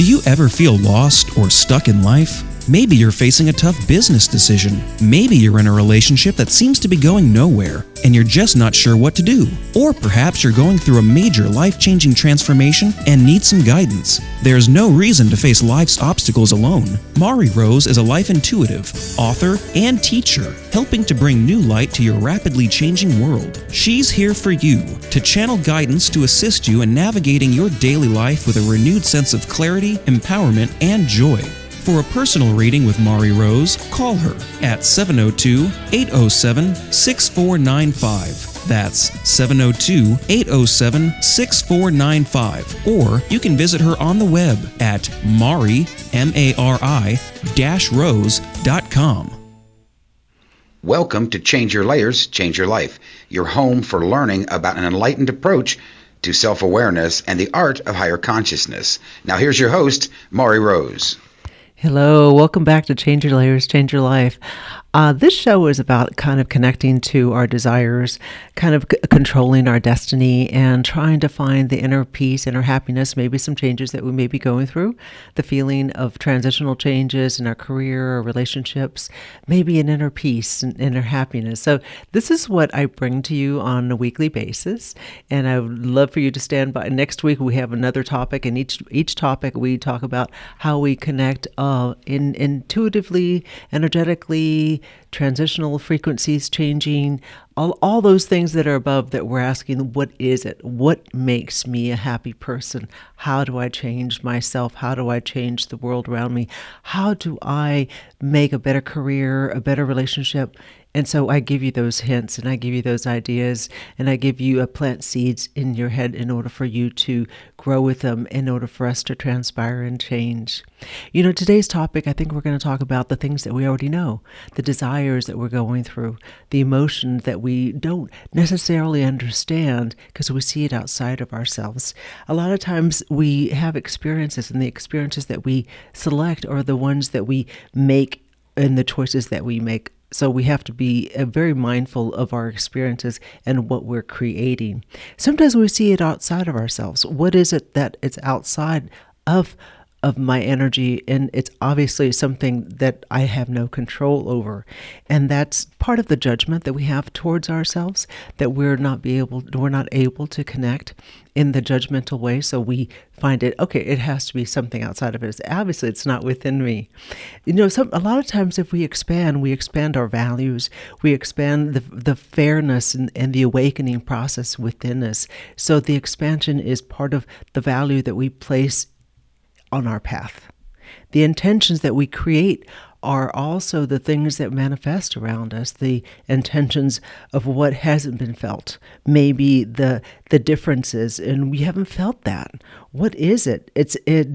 Do you ever feel lost or stuck in life? Maybe you're facing a tough business decision. Maybe you're in a relationship that seems to be going nowhere, and you're just not sure what to do. Or perhaps you're going through a major life-changing transformation and need some guidance. There's no reason to face life's obstacles alone. Mari Rose is a life intuitive, author, and teacher, helping to bring new light to your rapidly changing world. She's here for you, to channel guidance to assist you in navigating your daily life with a renewed sense of clarity, empowerment, and joy. For a personal reading with Mari Rose, call her at 702-807-6495. That's 702-807-6495. Or you can visit her on the web at mari-rose.com. Welcome to Change Your Layers, Change Your Life, your home for learning about an enlightened approach to self-awareness and the art of higher consciousness. Now here's your host, Mari Rose. Hello, welcome back to Change Your Layers, Change Your Life. This show is about kind of connecting to our desires, kind of controlling our destiny, and trying to find the inner peace, inner happiness, maybe some changes that we may be going through, the feeling of transitional changes in our career or relationships, maybe an inner peace and inner happiness. So this is what I bring to you on a weekly basis, and I would love for you to stand by. Next week we have another topic, and each topic we talk about how we connect intuitively, energetically, transitional frequencies changing, all those things that are above that we're asking, what is it? What makes me a happy person? How do I change myself? How do I change the world around me? How do I make a better career, a better relationship? And so I give you those hints and I give you those ideas and I give you plant seeds in your head in order for you to grow with them, in order for us to transpire and change. You know, today's topic, I think we're going to talk about the things that we already know, the desires that we're going through, the emotions that we don't necessarily understand because we see it outside of ourselves. A lot of times we have experiences, and the experiences that we select are the ones that we make and the choices that we make. So we have to be very mindful of our experiences and what we're creating. Sometimes we see it outside of ourselves. What is it that it's outside of my energy? And it's obviously something that I have no control over. And that's part of the judgment that we have towards ourselves, that we're not able to connect in the judgmental way. So we find it, okay, it has to be something outside of it. Obviously, it's not within me. You know, a lot of times if we expand our values, we expand the fairness and the awakening process within us. So the expansion is part of the value that we place on our path. The intentions that we create are also the things that manifest around us, the intentions of what hasn't been felt, maybe the differences, and we haven't felt that. What is it?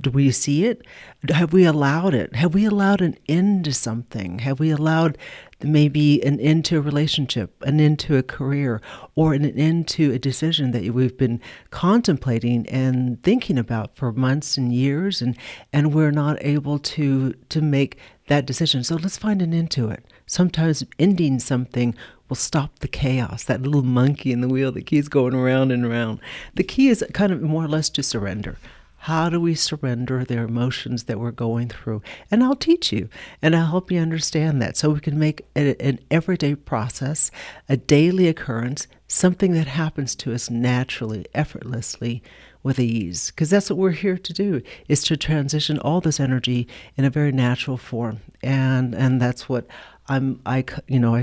Do we see it? Have we allowed it? Have we allowed an end to something? Have we allowed maybe an end to a relationship, an end to a career, or an end to a decision that we've been contemplating and thinking about for months and years, and we're not able to make that decision. So let's find an end to it. Sometimes ending something will stop the chaos, that little monkey in the wheel that keeps going around and around. The key is kind of more or less to surrender. How do we surrender the emotions that we're going through? And I'll teach you, and I'll help you understand that so we can make an everyday process, a daily occurrence, something that happens to us naturally, effortlessly, with ease. Because that's what we're here to do, is to transition all this energy in a very natural form. And that's what I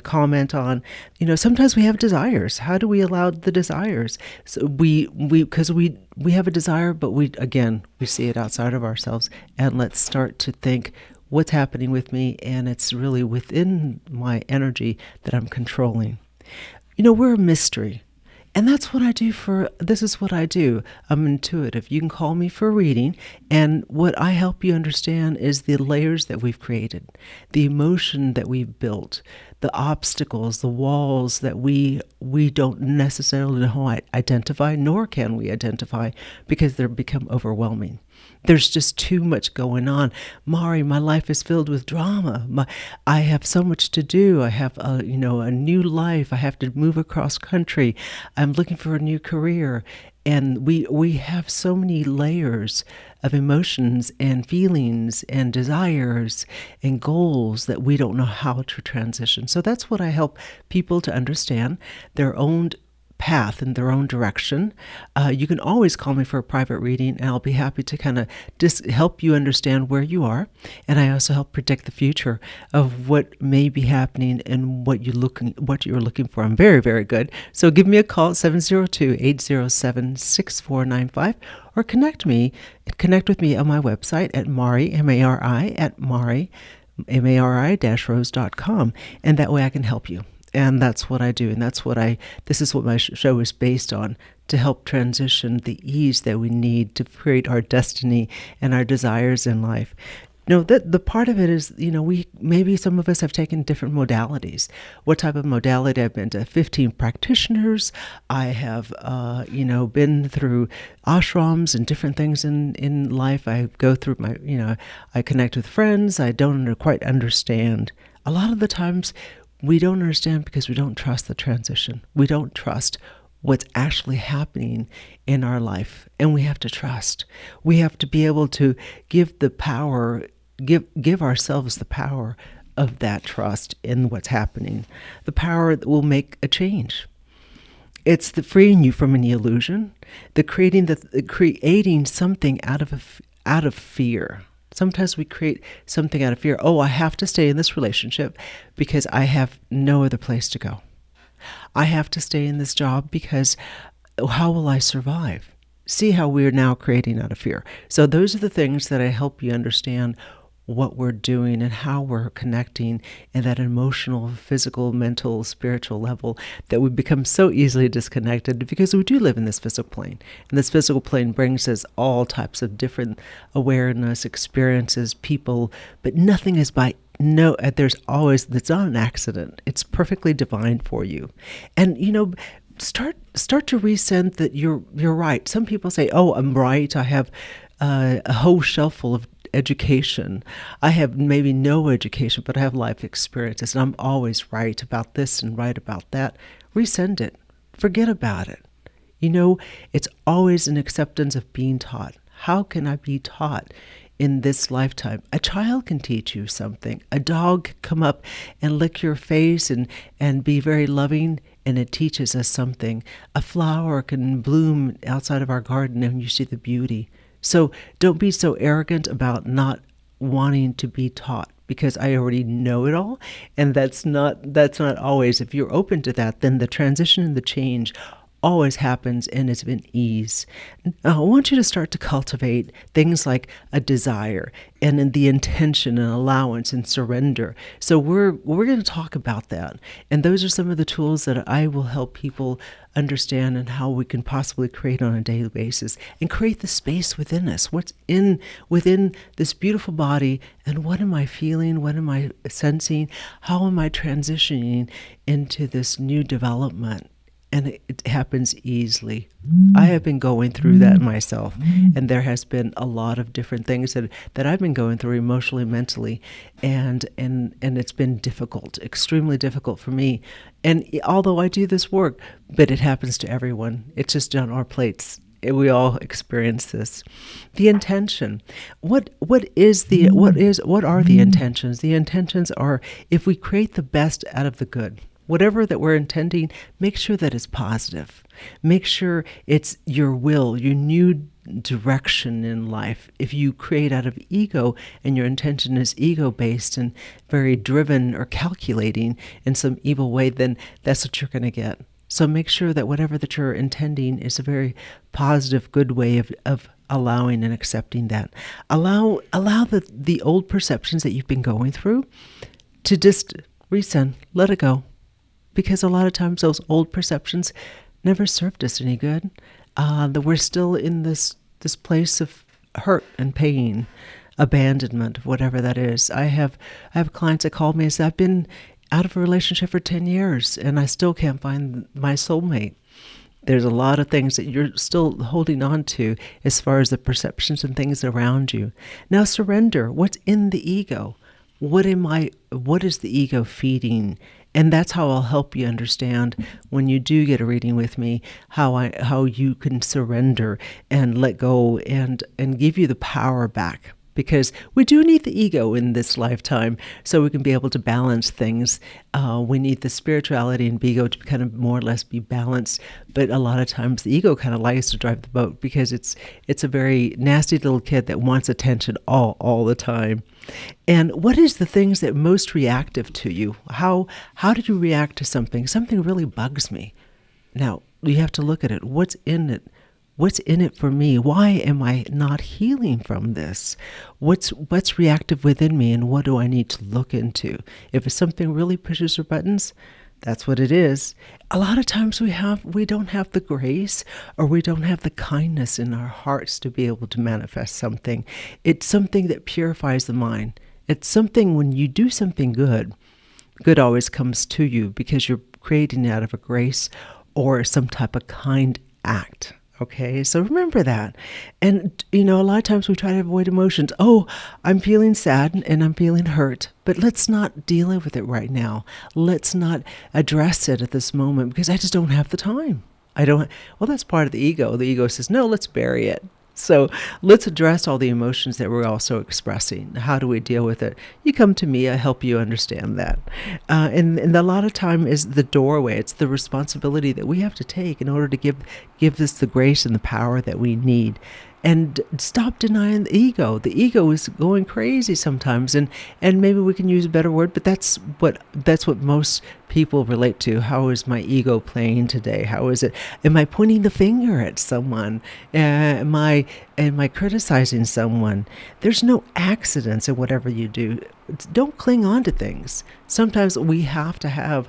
comment on. You know, sometimes we have desires. How do we allow the desires? So because we have a desire, but we see it outside of ourselves. And let's start to think, what's happening with me? And it's really within my energy that I'm controlling. You know, we're a mystery. And that's what I do this is what I do. I'm intuitive. You can call me for a reading. And what I help you understand is the layers that we've created, the emotion that we've built, the obstacles, the walls that we don't necessarily know how to identify, nor can we identify because they become overwhelming. There's just too much going on. Mari, my life is filled with drama. I have so much to do. I have a new life. I have to move across country. I'm looking for a new career. And we have so many layers of emotions and feelings and desires and goals that we don't know how to transition. So that's what I help people to understand their own path in their own direction. You can always call me for a private reading, and I'll be happy to kind of help you understand where you are. And I also help predict the future of what may be happening and what you're looking for. I'm very, very good. So give me a call at 702-807-6495 or connect with me on my website at Mari, M-A-R-I, at Mari, MARI-rose.com. And that way I can help you. And that's what I do. And this is what my show is based on, to help transition the ease that we need to create our destiny and our desires in life. The part of it is, maybe some of us have taken different modalities. What type of modality? I've been to 15 practitioners. I have, been through ashrams and different things in life. I go through I connect with friends. I don't quite understand. A lot of the times, we don't understand because we don't trust the transition. We don't trust what's actually happening in our life. And we have to trust. We have to be able to give ourselves the power of that trust in what's happening. The power that will make a change. It's the freeing you from any illusion, the creating something out of fear. Sometimes we create something out of fear. Oh, I have to stay in this relationship because I have no other place to go. I have to stay in this job because how will I survive? See how we're now creating out of fear. So those are the things that I help you understand what we're doing and how we're connecting in that emotional, physical, mental, spiritual level that we become so easily disconnected because we do live in this physical plane. And this physical plane brings us all types of different awareness, experiences, people, but nothing is it's not an accident. It's perfectly divine for you. And, start to resent that you're right. Some people say, oh, I'm right. I have a whole shelf full of education. I have maybe no education, but I have life experiences, and I'm always right about this and right about that. Resend it. Forget about it. It's always an acceptance of being taught. How can I be taught in this lifetime? A child can teach you something. A dog can come up and lick your face and be very loving, and it teaches us something. A flower can bloom outside of our garden and you see the beauty. So don't be so arrogant about not wanting to be taught, because I already know it all. And that's not always, if you're open to that, then the transition and the change always happens, and it's been ease. Now, I want you to start to cultivate things like a desire and the intention and allowance and surrender. So we're going to talk about that. And those are some of the tools that I will help people understand and how we can possibly create on a daily basis and create the space within us. What's within this beautiful body, and what am I feeling? What am I sensing? How am I transitioning into this new development? And it happens easily. I have been going through that myself, and there has been a lot of different things that I've been going through emotionally, mentally, and it's been difficult, extremely difficult for me. And although I do this work, but it happens to everyone. It's just on our plates. We all experience this. The intention. What are the intentions? The intentions are, if we create the best out of the good. Whatever that we're intending, make sure that it's positive. Make sure it's your will, your new direction in life. If you create out of ego and your intention is ego-based and very driven or calculating in some evil way, then that's what you're going to get. So make sure that whatever that you're intending is a very positive, good way of allowing and accepting that. Allow the old perceptions that you've been going through to just resend, let it go. Because a lot of times those old perceptions never served us any good. That we're still in this place of hurt and pain, abandonment, whatever that is. I have clients that call me and say, I've been out of a relationship for 10 years and I still can't find my soulmate. There's a lot of things that you're still holding on to as far as the perceptions and things around you. Now surrender. What's in the ego? What is the ego feeding? And that's how I'll help you understand when you do get a reading with me, how you can surrender and let go and give you the power back. Because we do need the ego in this lifetime so we can be able to balance things. We need the spirituality and ego to kind of more or less be balanced. But a lot of times the ego kind of likes to drive the boat because it's a very nasty little kid that wants attention all the time. And what is the things that most reactive to you? How do you react to something? Something really bugs me. Now, you have to look at it. What's in it? What's in it for me? Why am I not healing from this? What's reactive within me, and what do I need to look into? If it's something really pushes your buttons, that's what it is. A lot of times we don't have the grace, or we don't have the kindness in our hearts to be able to manifest something. It's something that purifies the mind. It's something when you do something good always comes to you because you're creating it out of a grace or some type of kind act. Okay, so remember that. And, a lot of times we try to avoid emotions. Oh, I'm feeling sad and I'm feeling hurt, but let's not deal with it right now. Let's not address it at this moment because I just don't have the time. Well, that's part of the ego. The ego says, no, let's bury it. So let's address all the emotions that we're also expressing. How do we deal with it? You come to me, I help you understand that. And a lot of time is the doorway. It's the responsibility that we have to take in order to give this the grace and the power that we need. And stop denying the ego. The ego is going crazy sometimes, and maybe we can use a better word, but that's what most people relate to. How is my ego playing today? How is it? Am I pointing the finger at someone? Am I criticizing someone? There's no accidents in whatever you do. Don't cling on to things. Sometimes we have to have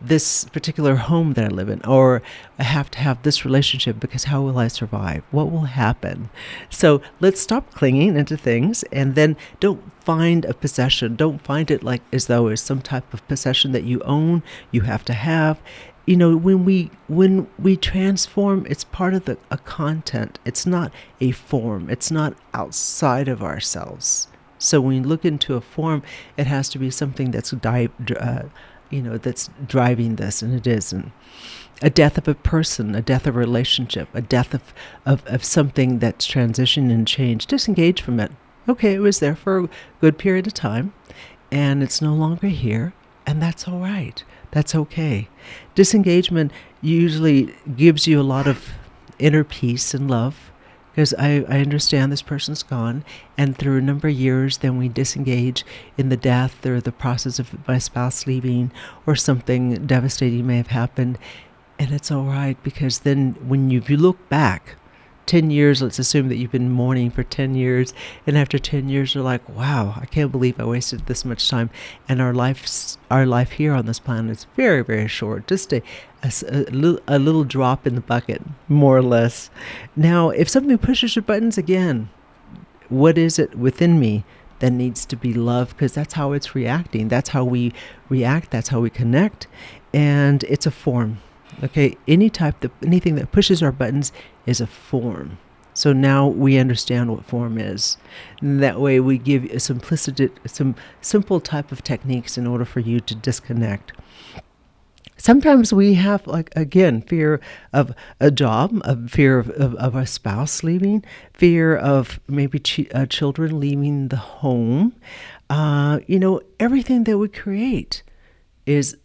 this particular home that I live in, or I have to have this relationship because how will I survive? What will happen? So let's stop clinging into things, and then don't find a possession. Don't find it like as though it's some type of possession that you own, you have to have. When we transform, it's part of a content. It's not a form. It's not outside of ourselves. So when you look into a form, it has to be something that's that's driving this, and it isn't. A death of a person, a death of a relationship, a death of something that's transitioned and changed. Disengage from it. Okay, it was there for a good period of time, and it's no longer here, and that's all right. That's okay. Disengagement usually gives you a lot of inner peace and love, because I understand this person's gone, and through a number of years, then we disengage in the death or the process of my spouse leaving, or something devastating may have happened, and it's all right, because then if you look back 10 years, let's assume that you've been mourning for 10 years, and after 10 years you're like, wow, I can't believe I wasted this much time, and our life here on this planet is very, very short, just a little drop in the bucket, more or less. Now, if something pushes your buttons again, what is it within me that needs to be loved? Because that's how it's reacting. That's how we react. That's how we connect. And it's a form. Okay, anything that pushes our buttons is a form. So now we understand what form is. And that way we give some simple type of techniques in order for you to disconnect. Sometimes we have, fear of a job, fear of a spouse leaving, fear of maybe children leaving the home. Everything that we create is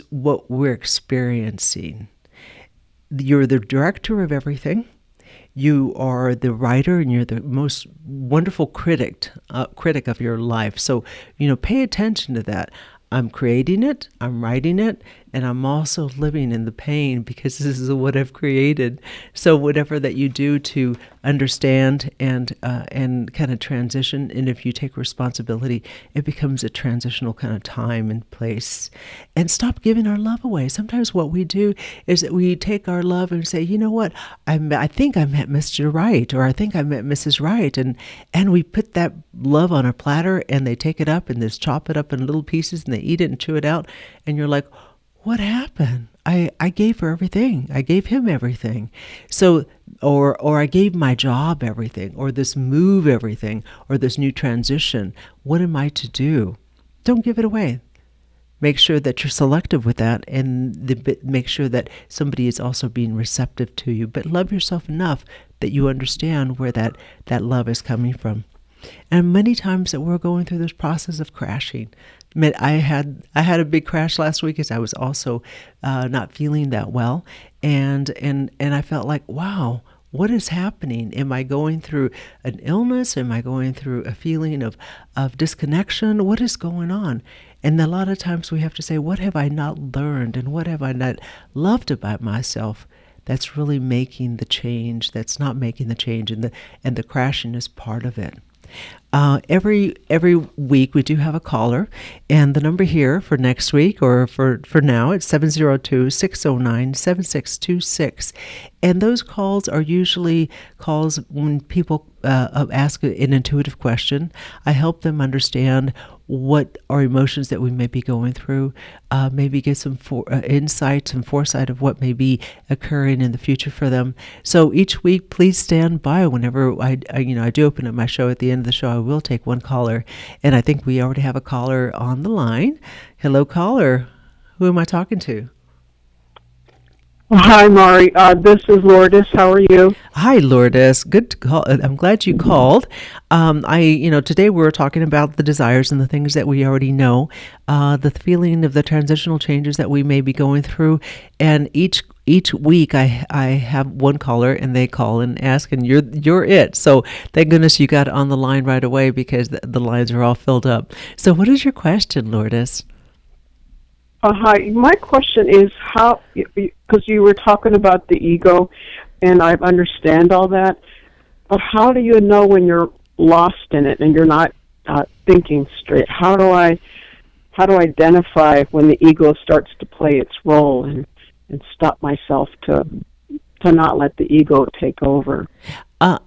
what we're experiencing. You're the director of everything. You are the writer, and you're the most wonderful critic of your life. So, pay attention to that. I'm creating it, I'm writing it, and I'm also living in the pain because this is what I've created. So whatever that you do to understand and kind of transition, and if you take responsibility, it becomes a transitional kind of time and place. And stop giving our love away. Sometimes what we do is that we take our love and say, you know what, I think I met Mr. Right, or I think I met Mrs. Right, and we put that love on a platter, and they take it up and just chop it up in little pieces, and they eat it and chew it out, and you're like, what happened? I gave her everything. I gave him everything. So, or I gave my job everything, or this move everything, or this new transition. What am I to do? Don't give it away. Make sure that you're selective with that, and make sure that somebody is also being receptive to you. But love yourself enough that you understand where that love is coming from. And many times that we're going through this process of crashing. I had a big crash last week as I was also not feeling that well, and I felt like, wow, what is happening? Am I going through an illness? Am I going through a feeling of disconnection? What is going on? And a lot of times we have to say, what have I not learned, and what have I not loved about myself that's really making the change, that's not making the change, and the crashing is part of it. Every week we do have a caller, and the number here for next week, or for now, it's 702-609-7626. And those calls are usually calls when people ask an intuitive question. I help them understand what are emotions that we may be going through, maybe get some insight, some foresight of what may be occurring in the future for them. So each week, please stand by. Whenever I do open up my show at the end of the show, I will take one caller, and I think we already have a caller on the line. Hello, caller. Who am I talking to? Hi, Mari. This is Lourdes. How are you? Hi, Lourdes. Good to call. I'm glad you called. Today we're talking about the desires and the things that we already know, the feeling of the transitional changes that we may be going through. And each week I have one caller, and they call and ask, and you're it. So thank goodness you got on the line right away, because the lines are all filled up. So what is your question, Lourdes? Hi. My question is how, because you were talking about the ego, and I understand all that, but how do you know when you're lost in it and you're not thinking straight? How do I identify when the ego starts to play its role and stop myself to not let the ego take over?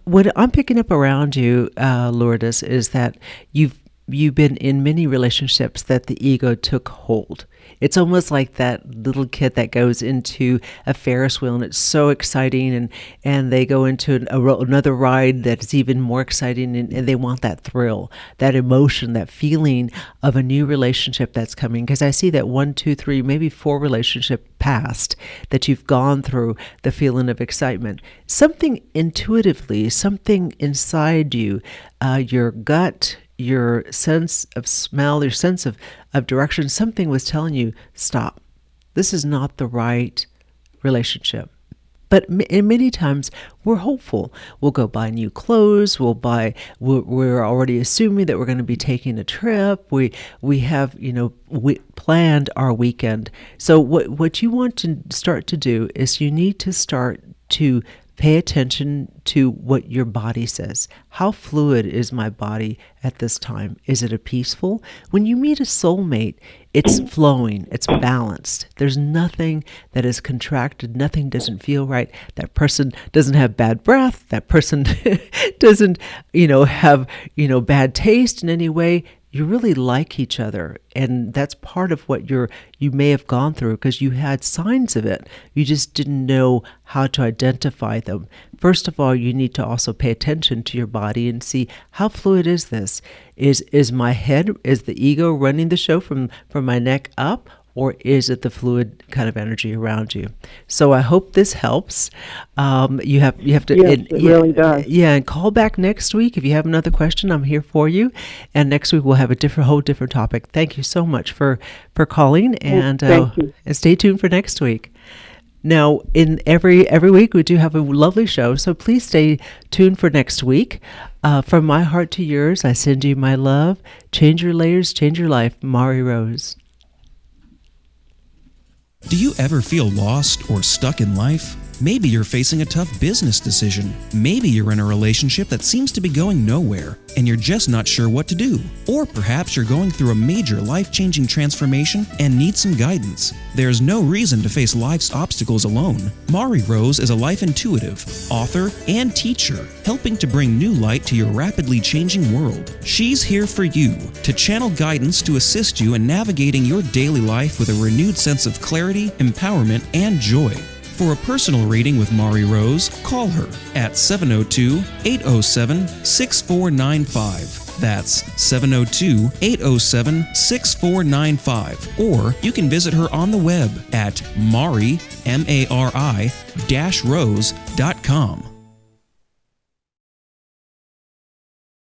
What I'm picking up around you, Lourdes, is that you've been in many relationships that the ego took hold. It's almost like that little kid that goes into a Ferris wheel, and it's so exciting, and they go into another ride that's even more exciting, and they want that thrill, that emotion, that feeling of a new relationship that's coming. Because I see that 1, 2, 3, maybe 4 relationship past that you've gone through the feeling of excitement. Something intuitively, something inside you, your gut, your sense of smell, your sense of direction, something was telling you, stop. This is not the right relationship. But many times we're hopeful. We'll go buy new clothes. We're already assuming that we're going to be taking a trip. We have, we planned our weekend. So what you want to start to do is you need to start to pay attention to what your body says. How fluid is my body at this time? Is it peaceful? When you meet a soulmate, it's flowing, it's balanced. There's nothing that is contracted, nothing doesn't feel right. That person doesn't have bad breath, that person doesn't, have, bad taste in any way. You really like each other, and that's part of what you may have gone through, because you had signs of it. You just didn't know how to identify them. First of all, you need to also pay attention to your body and see, how fluid is this? Is my head, is the ego running the show from my neck up? Or is it the fluid kind of energy around you? So I hope this helps. You have to. Yes, it really does. Yeah, and call back next week if you have another question. I'm here for you. And next week we'll have a whole different topic. Thank you so much for calling, and thank you. And stay tuned for next week. Now, in every week we do have a lovely show, so please stay tuned for next week. From my heart to yours, I send you my love. Change your layers, change your life. Mari Rose. Do you ever feel lost or stuck in life? Maybe you're facing a tough business decision. Maybe you're in a relationship that seems to be going nowhere, and you're just not sure what to do. Or perhaps you're going through a major life-changing transformation and need some guidance. There's no reason to face life's obstacles alone. Mari Rose is a life intuitive, author, and teacher, helping to bring new light to your rapidly changing world. She's here for you to channel guidance to assist you in navigating your daily life with a renewed sense of clarity, empowerment, and joy. For a personal reading with Mari Rose, call her at 702-807-6495. That's 702-807-6495. Or you can visit her on the web at mari-rose.com.